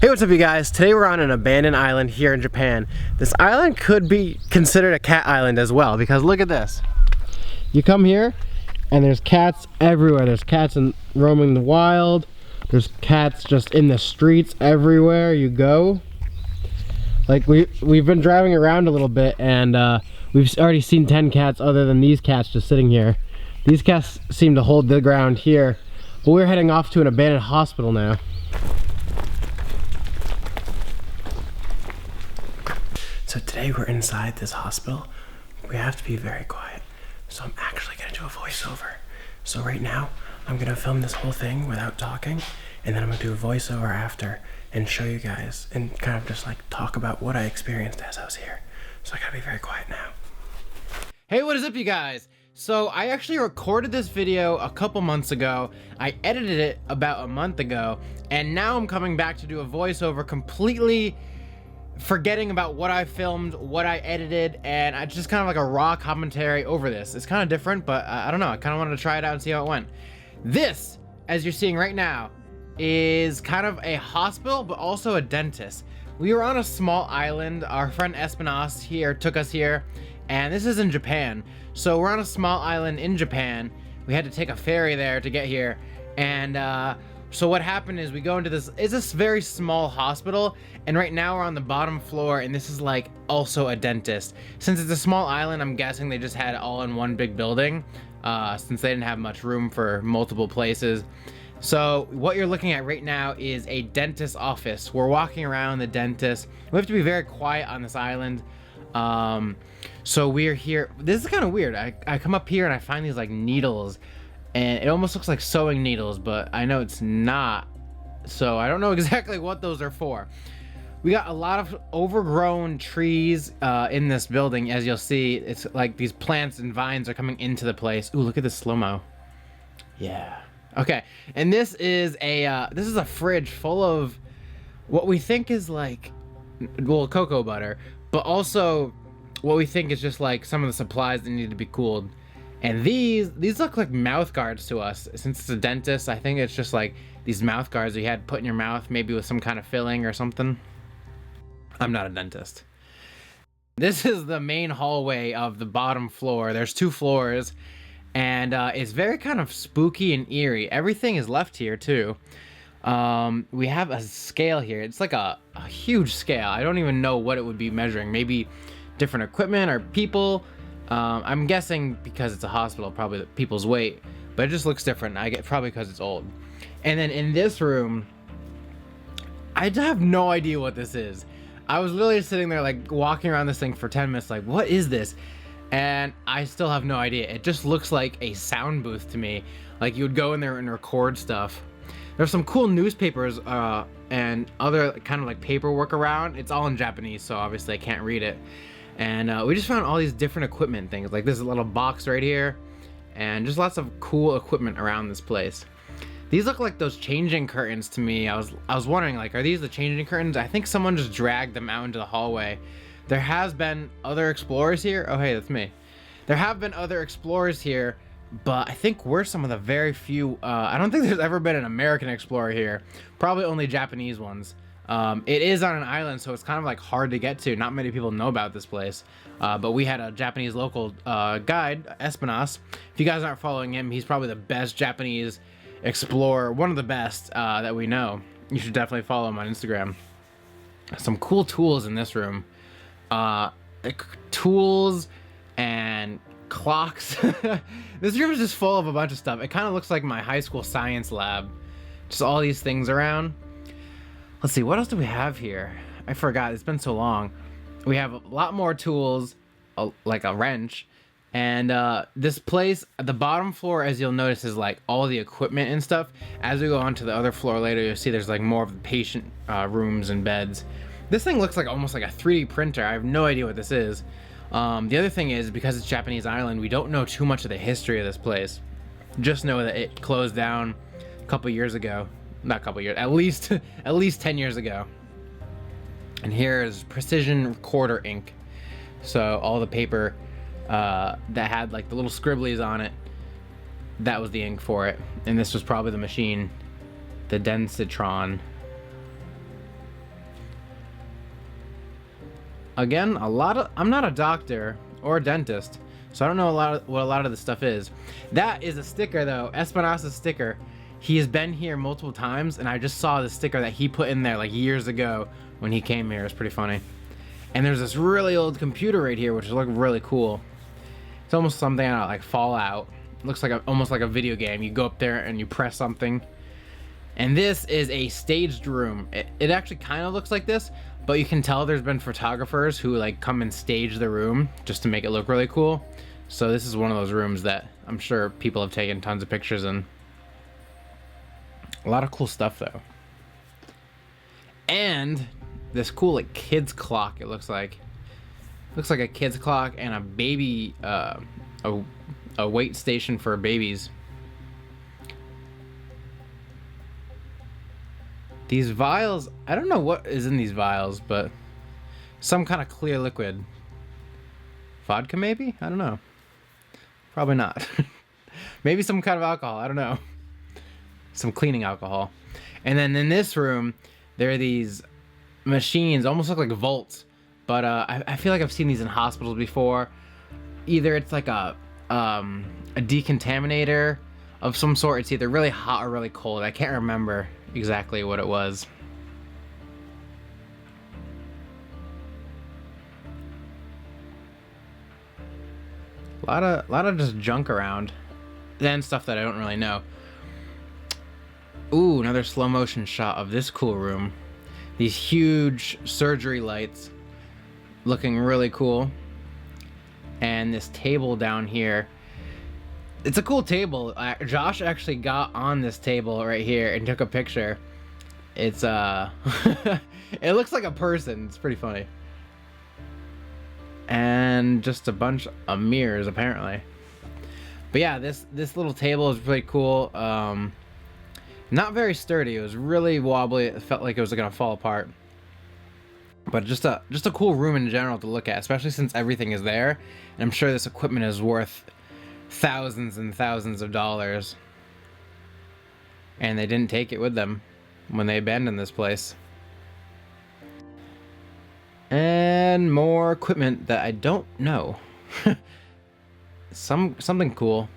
Hey, what's up you guys? Today we're on an abandoned island here in Japan. This island could be considered a cat island as well, because look at this. You come here and there's cats everywhere. There's cats roaming the wild. There's cats just in the streets everywhere you go. Like we've been driving around a little bit and we've already seen 10 cats other than these cats just sitting here. These cats seem to hold the ground here, but we're heading off to an abandoned hospital now. So today we're inside this hospital. We have to be very quiet. So I'm actually gonna do a voiceover. So right now, I'm gonna film this whole thing without talking, and then I'm gonna do a voiceover after and show you guys and kind of just like talk about what I experienced as I was here. So I gotta be very quiet now. Hey, what is up you guys? So I actually recorded this video a couple months ago. I edited it about a month ago, and now I'm coming back to do a voiceover completely forgetting about what I filmed, what I edited, and I just kind of like a raw commentary over this. It's kind of different, but I don't know. I kind of wanted to try it out and see how it went. This, as you're seeing right now, is kind of a hospital, but also a dentist. We were on a small island. Our friend Espinas here took us here, and this is in Japan. So we're on a small island in Japan. We had to take a ferry there to get here, and so what happened is we go into this very small hospital, and right now we're on the bottom floor, and this is like also a dentist. Since it's a small island, I'm guessing they just had it all in one big building, since they didn't have much room for multiple places. So what you're looking at right now is a dentist's office. We're walking around the dentist. We have to be very quiet on this island. So we're here. This is kind of weird. I come up here and I find these like needles, and it almost looks like sewing needles, but I know it's not. So I don't know exactly what those are for. We got a lot of overgrown trees in this building. As you'll see, it's like these plants and vines are coming into the place. Ooh, look at this slow-mo. Yeah. Okay, and this is a fridge full of what we think is like, well, cocoa butter, but also what we think is just like some of the supplies that need to be cooled. And these look like mouth guards to us. Since it's a dentist, I think it's just like these mouth guards you had put in your mouth, maybe with some kind of filling or something. I'm not a dentist. This is the main hallway of the bottom floor. There's 2 floors, and it's very kind of spooky and eerie. Everything is left here too. We have a scale here. It's like a huge scale. I don't even know what it would be measuring. Maybe different equipment or people. I'm guessing because it's a hospital, probably the people's weight, but it just looks different. Probably because it's old. And then in this room, I have no idea what this is. I was literally sitting there like walking around this thing for 10 minutes like, what is this? And I still have no idea. It just looks like a sound booth to me. Like you would go in there and record stuff. There's some cool newspapers and other kind of like paperwork around. It's all in Japanese, so obviously I can't read it. And we just found all these different equipment things. Like this little box right here, and just lots of cool equipment around this place. These look like those changing curtains to me. I was wondering, like, are these the changing curtains? I think someone just dragged them out into the hallway. There has been other explorers here. Oh, hey, that's me. There have been other explorers here, but I think we're some of the very few. I don't think there's ever been an American explorer here. Probably only Japanese ones. It is on an island, so it's kind of like hard to get to. Not many people know about this place, but we had a Japanese local guide, Espinas. If you guys aren't following him, he's probably the best Japanese explorer, one of the best that we know. You should definitely follow him on Instagram. Some cool tools in this room. Tools and clocks. This room is just full of a bunch of stuff. It kind of looks like my high school science lab. Just all these things around. Let's see, what else do we have here? I forgot, it's been so long. We have a lot more tools, like a wrench. And this place, the bottom floor, as you'll notice, is like all the equipment and stuff. As we go on to the other floor later, you'll see there's like more of the patient rooms and beds. This thing looks like almost like a 3D printer. I have no idea what this is. The other thing is, because it's Japanese island, we don't know too much of the history of this place. Just know that it closed down a couple years ago. Not a couple years, at least 10 years ago. And here is precision recorder ink. So all the paper that had like the little scribblies on it, that was the ink for it. And this was probably the machine, the Densitron. Again, I'm not a doctor or a dentist, so I don't know what a lot of this stuff is. That is a sticker though, Espinosa's sticker. He has been here multiple times, and I just saw the sticker that he put in there like years ago when he came here. It's pretty funny. And there's this really old computer right here, which looks really cool. It's almost something out like Fallout. It looks like almost like a video game. You go up there and you press something. And this is a staged room. It actually kind of looks like this, but you can tell there's been photographers who like come and stage the room just to make it look really cool. So this is one of those rooms that I'm sure people have taken tons of pictures in. A lot of cool stuff though. And this cool like kids clock, it looks like. Looks like a kid's clock and a baby, a weight station for babies. These vials, I don't know what is in these vials, but some kind of clear liquid. Vodka maybe? I don't know. Probably not. Maybe some kind of alcohol, I don't know. Some cleaning alcohol. And then in this room, there are these machines, almost look like vaults. But I feel like I've seen these in hospitals before. Either it's like a decontaminator of some sort. It's either really hot or really cold. I can't remember exactly what it was. A lot of just junk around. Then stuff that I don't really know. Ooh, another slow motion shot of this cool room. These huge surgery lights. Looking really cool. And this table down here. It's a cool table. Josh actually got on this table right here and took a picture. It's it looks like a person. It's pretty funny. And just a bunch of mirrors apparently. But yeah, this little table is really cool. Not very sturdy. It was really wobbly. It felt like it was gonna fall apart. But just a cool room in general to look at, especially since everything is there. And I'm sure this equipment is worth thousands and thousands of dollars. And they didn't take it with them when they abandoned this place. And more equipment that I don't know. Something cool.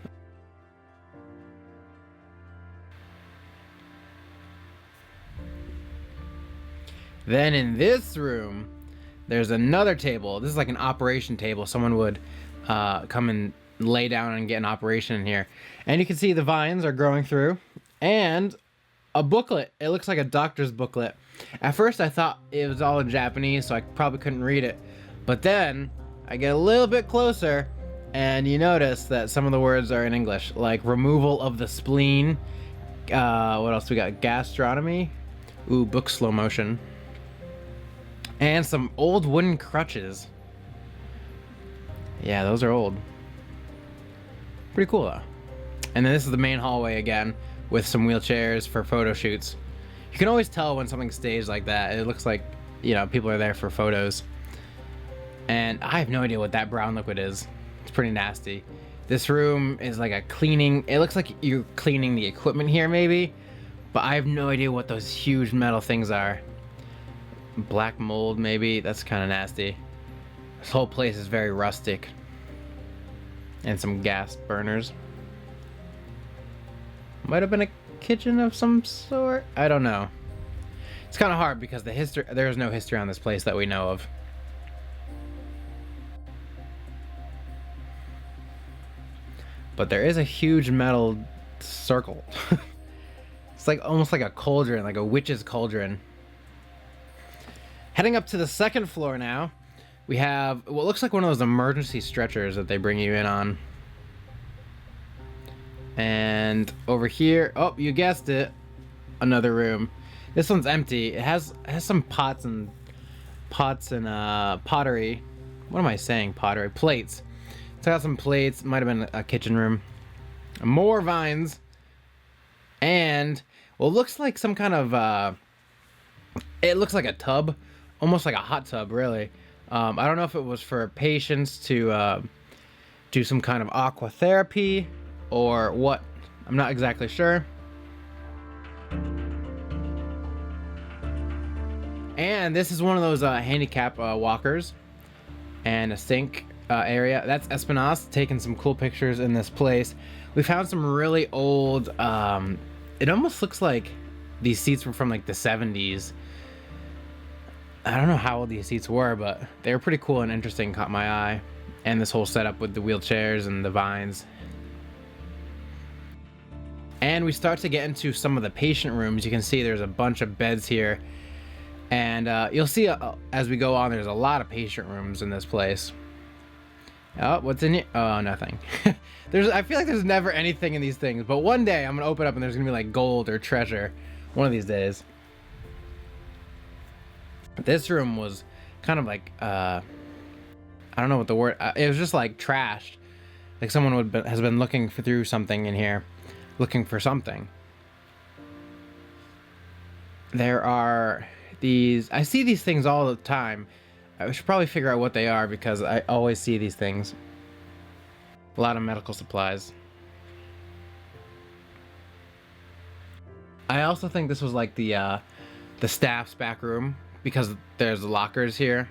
Then in this room, there's another table. This is like an operation table. Someone would come and lay down and get an operation in here. And you can see the vines are growing through. And a booklet. It looks like a doctor's booklet. At first I thought it was all in Japanese, so I probably couldn't read it. But then I get a little bit closer and you notice that some of the words are in English. Like removal of the spleen. What else we got? Gastronomy. Ooh, book slow motion. And some old wooden crutches. Yeah, those are old. Pretty cool though. And then this is the main hallway again with some wheelchairs for photo shoots. You can always tell when something's staged like that. It looks like, you know, people are there for photos. And I have no idea what that brown liquid is. It's pretty nasty. This room is like a cleaning. It looks like you're cleaning the equipment here maybe. But I have no idea what those huge metal things are. Black mold maybe. That's kind of nasty. This whole place is very rustic. And some gas burners. Might have been a kitchen of some sort. I don't know. It's kind of hard because there's no history on this place that we know of. But there is a huge metal circle. It's like almost like a cauldron, like a witch's cauldron. Heading up to the second floor now, we have what looks like one of those emergency stretchers that they bring you in on. And over here, oh, you guessed it, another room. This one's empty. It has some pots and pottery. What am I saying? Pottery plates. It's got some plates. Might have been a kitchen room. More vines, and well, it looks like some kind of. It looks like a tub, almost like a hot tub, really. I don't know if it was for patients to do some kind of aqua therapy or what. I'm not exactly sure. And this is one of those handicap walkers. and a sink area. That's Espinosa taking some cool pictures in this place. We found some really old, it almost looks like these seats were from like the 70s. I don't know how old these seats were, but they were pretty cool and interesting, caught my eye. And this whole setup with the wheelchairs and the vines. And we start to get into some of the patient rooms. You can see there's a bunch of beds here. And you'll see as we go on, there's a lot of patient rooms in this place. Oh, what's in here? Oh, nothing. I feel like there's never anything in these things, but one day I'm gonna open up and there's gonna be like gold or treasure. One of these days. This room was kind of like, I don't know what the word, it was just like trashed. Like someone has been looking through something in here, looking for something. There are these, I see these things all the time. I should probably figure out what they are because I always see these things. A lot of medical supplies. I also think this was like the staff's back room because there's lockers here.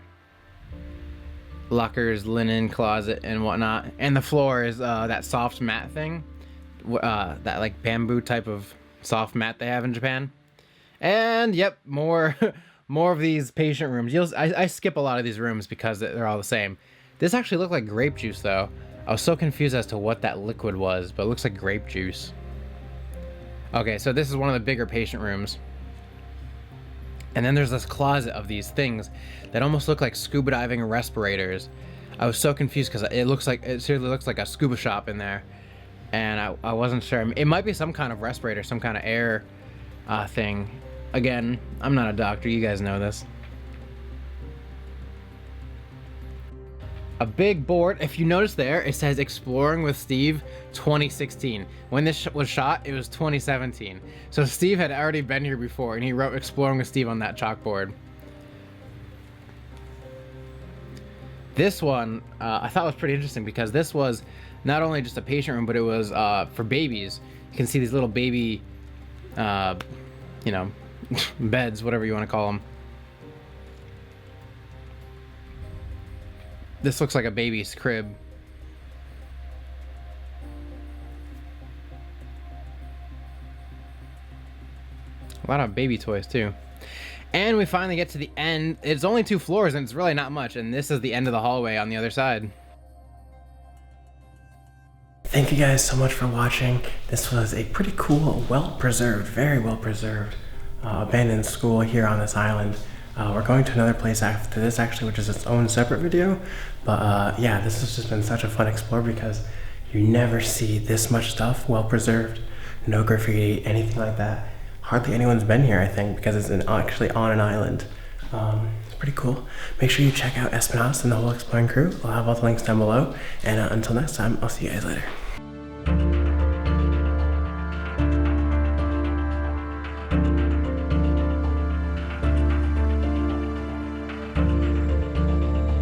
Lockers, linen, closet, and whatnot. And the floor is that soft mat thing. That like bamboo type of soft mat they have in Japan. And yep, more of these patient rooms. I skip a lot of these rooms because they're all the same. This actually looked like grape juice though. I was so confused as to what that liquid was, but it looks like grape juice. Okay, so this is one of the bigger patient rooms. And then there's this closet of these things that almost look like scuba diving respirators. I was so confused because it seriously looks like a scuba shop in there. And I wasn't sure. It might be some kind of respirator, some kind of air thing. Again, I'm not a doctor, you guys know this. A big board, if you notice there, it says Exploring with Steve 2016. When this was shot, it was 2017. So Steve had already been here before and he wrote Exploring with Steve on that chalkboard. This one, I thought was pretty interesting because this was not only just a patient room, but it was for babies. You can see these little baby, you know, beds, whatever you want to call them. This looks like a baby's crib. A lot of baby toys too. And we finally get to the end. It's only 2 floors and it's really not much. And this is the end of the hallway on the other side. Thank you guys so much for watching. This was a pretty cool, well-preserved, very well-preserved abandoned school here on this island. We're going to another place after this actually, which is its own separate video. But yeah, this has just been such a fun explore because you never see this much stuff well preserved. No graffiti, anything like that. Hardly anyone's been here, I think, because it's actually on an island. It's pretty cool. Make sure you check out Espinosa and the whole exploring crew. I'll have all the links down below. And until next time, I'll see you guys later.